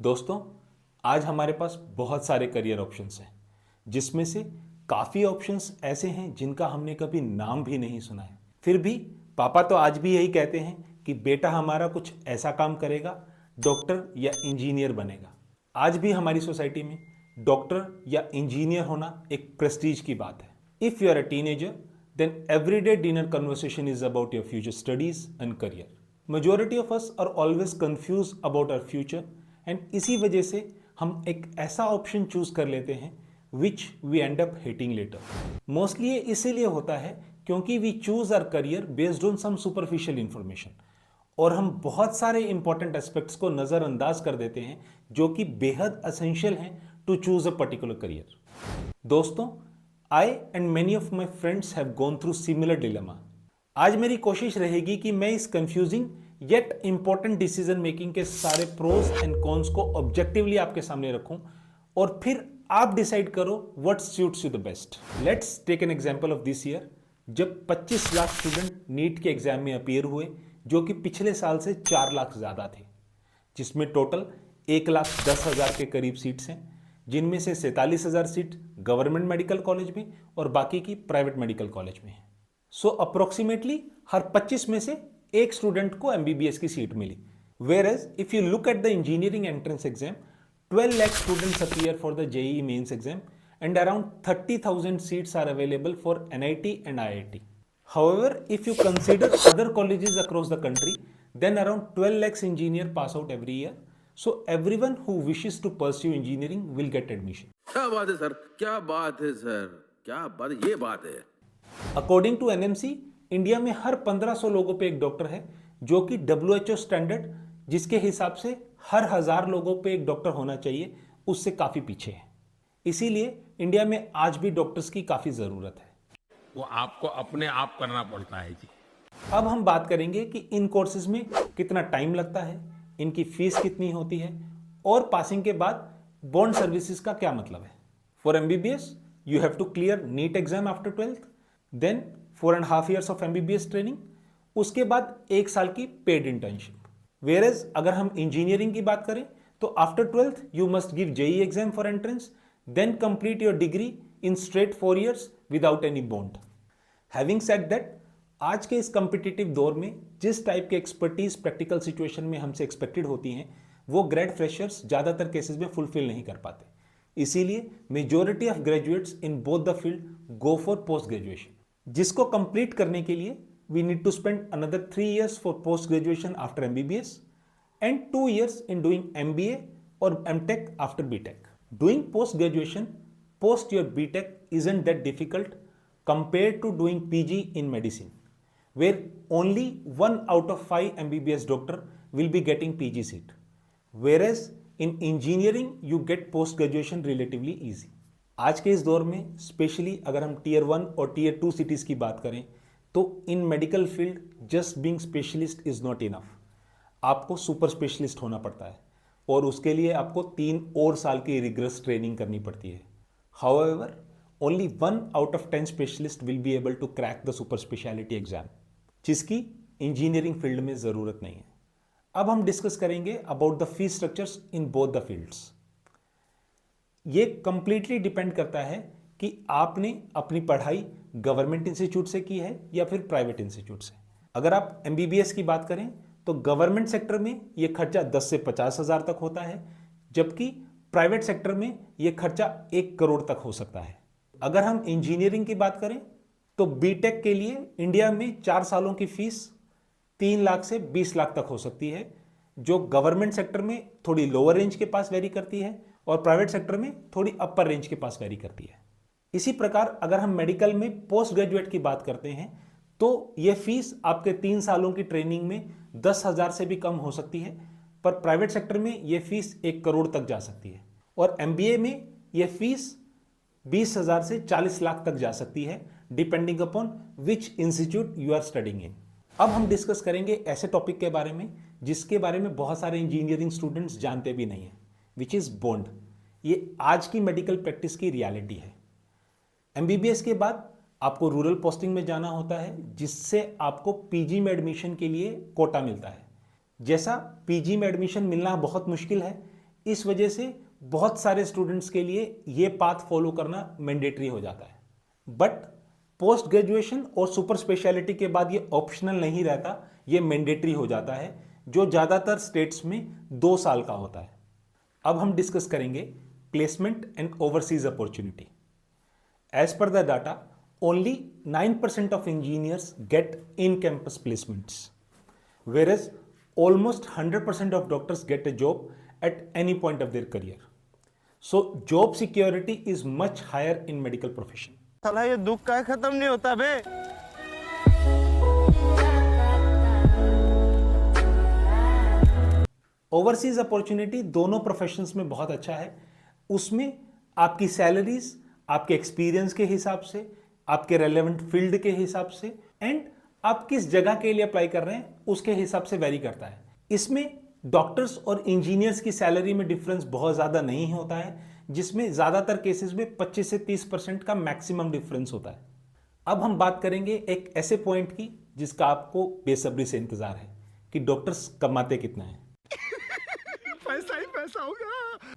दोस्तों, आज हमारे पास बहुत सारे करियर ऑप्शंस हैं, जिसमें से काफ़ी ऑप्शंस ऐसे हैं जिनका हमने कभी नाम भी नहीं सुना है। फिर भी पापा तो आज भी यही कहते हैं कि बेटा हमारा कुछ ऐसा काम करेगा, डॉक्टर या इंजीनियर बनेगा। आज भी हमारी सोसाइटी में डॉक्टर या इंजीनियर होना एक प्रेस्टीज की बात है। If you are a teenager, then everyday dinner conversation is about your future studies and career. Majority of us are always confuse about our future and इसी वजह से हम एक ऐसा ऑप्शन चूज कर लेते हैं which we end up hating later. Mostly ये इसीलिए होता है क्योंकि we choose our career based on some superficial information और हम बहुत सारे इंपॉर्टेंट एस्पेक्ट्स को नज़रअंदाज कर देते हैं जो कि बेहद असेंशियल हैं to choose a particular career. दोस्तों, I and many of my friends have gone through similar dilemma. आज मेरी कोशिश रहेगी कि मैं इस confusing yet important decision making के सारे प्रोज एंड कॉन्स को ऑब्जेक्टिवली आपके सामने रखूं और फिर आप डिसाइड करो what suits you the best. Let's take an example of this year, जब 25 लाख स्टूडेंट नीट के एग्जाम में अपीयर हुए, जो कि पिछले साल से 4 लाख ज़्यादा थे, जिसमें टोटल 1,10,000 के करीब सीट्स हैं, जिनमें से 47,000 सीट गवर्नमेंट मेडिकल कॉलेज में और बाकी की प्राइवेट मेडिकल कॉलेज में है। सो अप्रोक्सीमेटली हर 25 में से एक स्टूडेंट को एमबीबीएस की सीट मिली। Whereas if you look at the engineering entrance exam, 12 lakh students appear for the JEE mains exam and around 30,000 seats are available for NIT and IIT. However, if you consider other colleges across the country, then around 12 lakhs engineer pass out every year. So everyone who wishes to pursue engineering will get admission. क्या बात है sir, क्या बात है sir, क्या बात है, ये बात है। अकॉर्डिंग टू NMC, इंडिया में हर 1500 लोगों पे एक डॉक्टर है, जो कि WHO स्टैंडर्ड, जिसके हिसाब से हर 1000 लोगों पे एक डॉक्टर होना चाहिए, उससे काफ़ी पीछे है। इसीलिए इंडिया में आज भी डॉक्टर्स की काफ़ी ज़रूरत है। वो आपको अपने आप करना पड़ता है जी। अब हम बात करेंगे कि इन कोर्सेज में कितना टाइम लगता है, इनकी फीस कितनी होती है और पासिंग के बाद बॉन्ड सर्विसेज का क्या मतलब है। For MBBS, you have to clear NEET exam after 12th, then 4.5 years of MBBS training, उसके बाद 1 साल की पेड इंटर्नशिप। वेयरएज अगर हम इंजीनियरिंग की बात करें तो after 12th you must give JEE exam for entrance, then complete your degree in straight 4 years without any bond. Having said that, आज के इस कम्पिटिटिव दौर में जिस टाइप के एक्सपर्टीज प्रैक्टिकल सिचुएशन में हमसे एक्सपेक्टेड होती हैं, वो ग्रेड फ्रेशर्स ज़्यादातर केसेस में फुलफिल नहीं कर पाते। इसीलिए majority of graduates in both the field go for post graduation, जिसको कंप्लीट करने के लिए we need to spend another 3 years for post graduation after MBBS and 2 years in doing MBA or MTech after BTech. Doing post graduation post your BTech isn't that difficult compared to doing PG in medicine, where only 1 out of 5 MBBS doctor will be getting PG seat, whereas in engineering you get post graduation relatively easy. आज के इस दौर में specially अगर हम Tier 1 और Tier 2 cities की बात करें तो इन medical field just being specialist is not enough. आपको सुपर स्पेशलिस्ट होना पड़ता है और उसके लिए आपको 3 और साल की रिग्रेस ट्रेनिंग करनी पड़ती है। However, only 1 out of 10 specialist will be able to crack the super speciality exam, जिसकी इंजीनियरिंग फील्ड में ज़रूरत नहीं है। अब हम डिस्कस करेंगे about the fees structures in both the fields. ये कंप्लीटली डिपेंड करता है कि आपने अपनी पढ़ाई गवर्नमेंट इंस्टीट्यूट से की है या फिर प्राइवेट इंस्टीट्यूट से। अगर आप MBBS की बात करें तो गवर्नमेंट सेक्टर में ये खर्चा 10 से 50 हज़ार तक होता है, जबकि प्राइवेट सेक्टर में ये खर्चा 1 करोड़ तक हो सकता है। अगर हम इंजीनियरिंग की बात करें तो BTech के लिए इंडिया में 4 सालों की फीस 3 लाख से 20 लाख तक हो सकती है, जो गवर्नमेंट सेक्टर में थोड़ी लोअर रेंज के पास वेरी करती है और प्राइवेट सेक्टर में थोड़ी अपर रेंज के पास वेरी करती है। इसी प्रकार अगर हम मेडिकल में पोस्ट ग्रेजुएट की बात करते हैं तो ये फीस आपके 3 सालों की ट्रेनिंग में 10,000 से भी कम हो सकती है, पर प्राइवेट सेक्टर में ये फीस 1 करोड़ तक जा सकती है और MBA में ये फीस 20,000 से 40 लाख तक जा सकती है, depending upon which institute you are studying in. अब हम डिस्कस करेंगे ऐसे टॉपिक के बारे में जिसके बारे में बहुत सारे इंजीनियरिंग स्टूडेंट्स जानते भी नहीं हैं, विच इज़ बॉन्ड। ये आज की मेडिकल प्रैक्टिस की रियलिटी है। MBBS के बाद आपको रूरल पोस्टिंग में जाना होता है, जिससे आपको PG में एडमिशन के लिए कोटा मिलता है। जैसा PG में एडमिशन मिलना बहुत मुश्किल है, इस वजह से बहुत सारे स्टूडेंट्स के लिए ये पाथ फॉलो करना मैंडेटरी हो जाता है। बट पोस्ट ग्रेजुएशन और सुपर स्पेशलिटी के बाद ये ऑप्शनल नहीं रहता, ये मैंडेटरी हो जाता है, जो ज़्यादातर स्टेट्स में 2 साल का होता है। अब हम डिस्कस करेंगे placement and overseas opportunity. As पर the data, only 9% of engineers get in-campus placements, whereas almost 100% of doctors get a job at any point of their career. So job security is much higher in medical profession. साला ये दुख का खत्म नहीं होता बे। Overseas opportunity दोनों professions में बहुत अच्छा है। उसमें आपकी सैलरीज आपके एक्सपीरियंस के हिसाब से, आपके रेलेवेंट फील्ड के हिसाब से एंड आप किस जगह के लिए अप्लाई कर रहे हैं उसके हिसाब से वेरी करता है। इसमें डॉक्टर्स और इंजीनियर्स की सैलरी में डिफरेंस बहुत ज़्यादा नहीं होता है, जिसमें ज़्यादातर केसेस में 25 से 30% का मैक्सिमम डिफरेंस होता है। अब हम बात करेंगे एक ऐसे पॉइंट की जिसका आपको बेसब्री से इंतजार है कि डॉक्टर्स कमाते कितना है। पैसा ही पैसा होगा।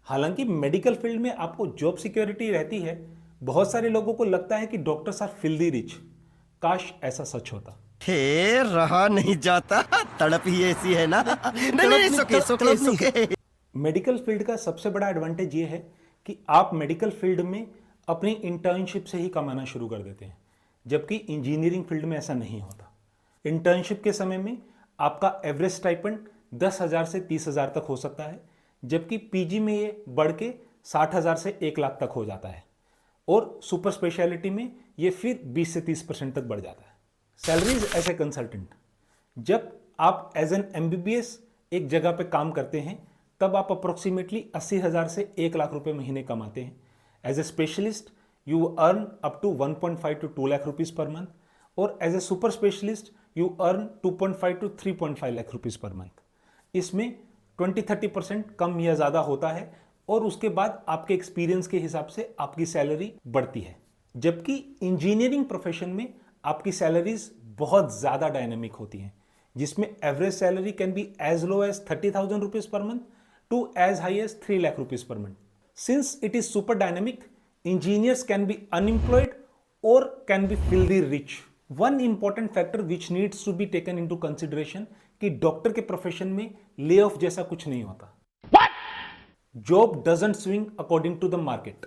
हालांकि मेडिकल फील्ड में आपको जॉब सिक्योरिटी रहती है, बहुत सारे लोगों को लगता है कि डॉक्टर्स आर फिल्दी रिच। काश ऐसा सच होता। हे रहा नहीं जाता, तड़प ही ऐसी है ना। नहीं, सुके। मेडिकल फील्ड का सबसे बड़ा एडवांटेज ये है कि आप मेडिकल फील्ड में अपनी इंटर्नशिप से ही कमाना शुरू कर देते हैं, जबकि इंजीनियरिंग फील्ड में ऐसा नहीं होता। इंटर्नशिप के समय में आपका एवरेज स्टाइपेंड 10,000 से 30,000 तक हो सकता है, जबकि पीजी में ये बढ़ के 60,000 से 1 लाख तक हो जाता है और सुपर स्पेशलिटी में ये फिर 20 से 30% तक बढ़ जाता है। सैलरीज एज ए कंसल्टेंट, जब आप एज एन एमबीबीएस एक जगह पे काम करते हैं तब आप अप्रोक्सीमेटली 80,000 से 1 लाख रुपए महीने कमाते हैं। As a specialist you earn up to 1.5 to 2 lakh rupees per month, और as a super specialist you earn 2.5 to 3.5 lakh rupees per month. इसमें 20-30% कम या ज़्यादा होता है और उसके बाद आपके एक्सपीरियंस के हिसाब से आपकी सैलरी बढ़ती है। जबकि इंजीनियरिंग प्रोफेशन में आपकी सैलरीज बहुत ज़्यादा डायनेमिक होती हैं, जिसमें average salary can be as low as 30,000 rupees per month to as high as 3 lakh rupees per month. Since it is super dynamic, engineers can be unemployed और can be filthy rich. One important factor which needs to be taken into consideration कि doctor के profession में lay off जैसा कुछ नहीं होता। Job doesn't swing according to the market,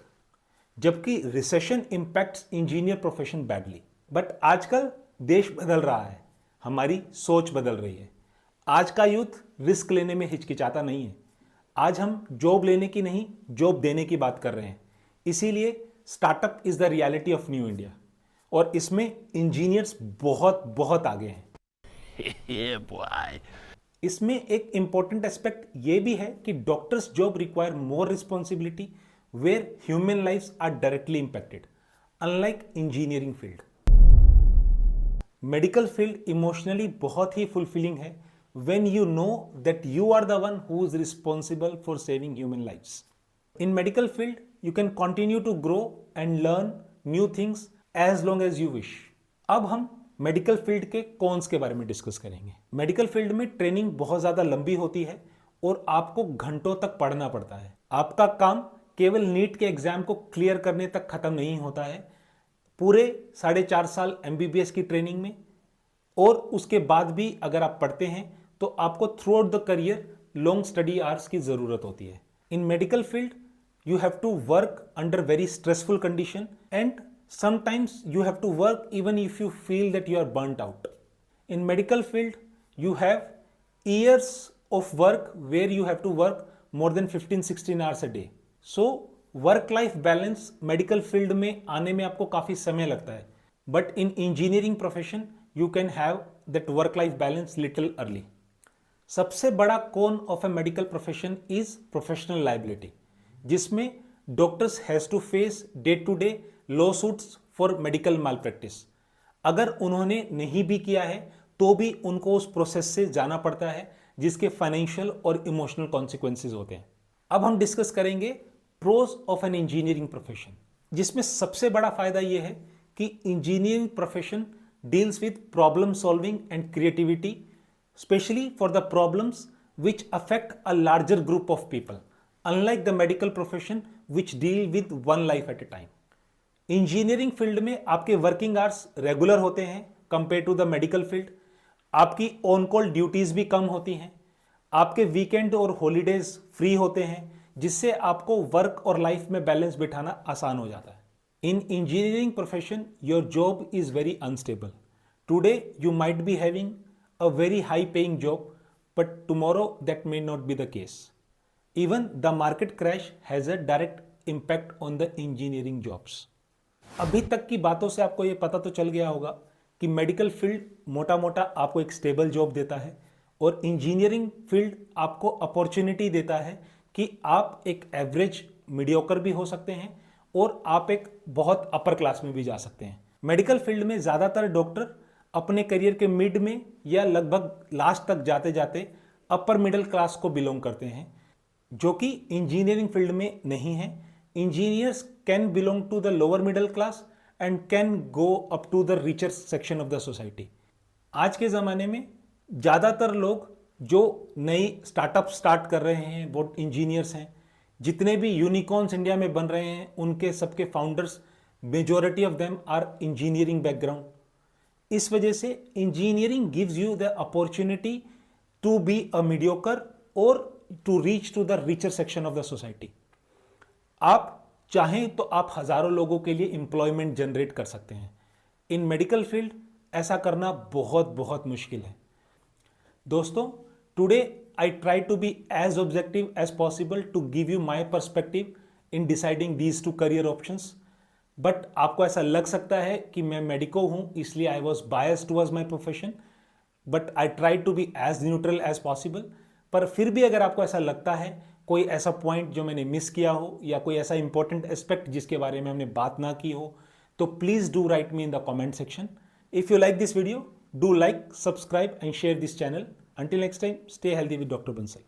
जबकि recession impacts engineer profession badly. But आजकल देश बदल रहा है, हमारी सोच बदल रही है। आज का यूथ रिस्क लेने में हिचकिचाता नहीं है। आज हम जॉब लेने की नहीं, जॉब देने की बात कर रहे हैं। इसीलिए startup is the reality of new India, और इसमें इंजीनियर्स बहुत बहुत आगे हैं। इसमें एक इंपॉर्टेंट एस्पेक्ट ये भी है कि doctors job require more responsibility where human lifes are directly impacted, unlike engineering field. Medical field emotionally बहुत ही फुलफिलिंग है when you know that you are the one who is responsible for saving human lives. In medical field, you can continue to grow and learn new things as long as you wish. अब हम medical field के cons के बारे में discuss करेंगे। Medical field में training बहुत ज़्यादा लंबी होती है और आपको घंटों तक पढ़ना पड़ता है। आपका काम केवल नीट के एग्जाम को क्लियर करने तक खत्म नहीं होता है। पूरे 4.5 साल एमबीबीएस की ट्रेनिंग में, और उसके बाद भी अगर आप पढ़ते हैं तो आपको throughout the career long study hours की ज़रूरत होती है। In medical field you have to work under very stressful condition and sometimes you have to work even if you feel that you are burnt out. In medical field, you have years of work where you have to work more than 15-16 hours a day. So work life balance medical field में आने में आपको काफ़ी समय लगता है, but in engineering profession you can have that work life balance little early. सबसे बड़ा con of a medical profession is professional liability, जिसमें doctors has to face day to day lawsuits for medical malpractice. अगर उन्होंने नहीं भी किया है तो भी उनको उस प्रोसेस से जाना पड़ता है, जिसके फाइनेंशियल और इमोशनल कॉन्सिक्वेंसेज होते हैं। अब हम डिस्कस करेंगे pros of an engineering profession, जिसमें सबसे बड़ा फायदा यह है कि engineering profession deals with problem solving and creativity, specially for the problems which affect a larger group of people, unlike the medical profession which deal with one life at a time. Engineering field में आपके working hours regular होते हैं compare to the medical field. आपकी on call duties भी कम होती हैं. आपके वीकेंड और हॉलीडेज फ्री होते हैं, जिससे आपको वर्क और लाइफ में बैलेंस बिठाना आसान हो जाता है. इन engineering profession your job is very unstable. Today you might be having a very high paying job, but tomorrow that may not be the case. Even the market crash has a direct impact on the engineering jobs. अभी तक की बातों से आपको ये पता तो चल गया होगा कि मेडिकल फील्ड मोटा मोटा आपको एक स्टेबल जॉब देता है और इंजीनियरिंग फील्ड आपको अपॉर्चुनिटी देता है कि आप एक एवरेज मीडियोकर भी हो सकते हैं और आप एक बहुत अपर क्लास में भी जा सकते हैं. मेडिकल फील्ड में ज़्यादातर डॉक्टर अपने करियर के मिड में या लगभग लास्ट तक जाते जाते अपर मिडिल क्लास को बिलोंग करते हैं, जो कि इंजीनियरिंग फील्ड में नहीं है. Engineers can belong to the lower middle class and can go up to the richer section of the society. आज के ज़माने में ज़्यादातर लोग जो नई स्टार्टअप स्टार्ट कर रहे हैं वो इंजीनियर्स हैं. जितने भी यूनिकॉर्न्स इंडिया में बन रहे हैं उनके सबके founders majority of them are engineering background. इस वजह से engineering gives you the opportunity to be a mediocre और to reach to the richer section of the society. आप चाहें तो आप हजारों लोगों के लिए एम्प्लॉयमेंट जनरेट कर सकते हैं. इन मेडिकल फील्ड ऐसा करना बहुत बहुत मुश्किल है. दोस्तों, today I try to be as objective as possible to give you my perspective in deciding these two career options. But आपको ऐसा लग सकता है कि मैं मेडिको हूं इसलिए I was biased towards my profession, but I try to be as neutral as possible. पर फिर भी अगर आपको ऐसा लगता है कोई ऐसा पॉइंट जो मैंने मिस किया हो या कोई ऐसा इंपॉर्टेंट एस्पेक्ट जिसके बारे में हमने बात ना की हो, तो please do right me in the comment section. If you like this video, do like, subscribe and share this channel. Until next time, stay healthy with Dr. Bansal.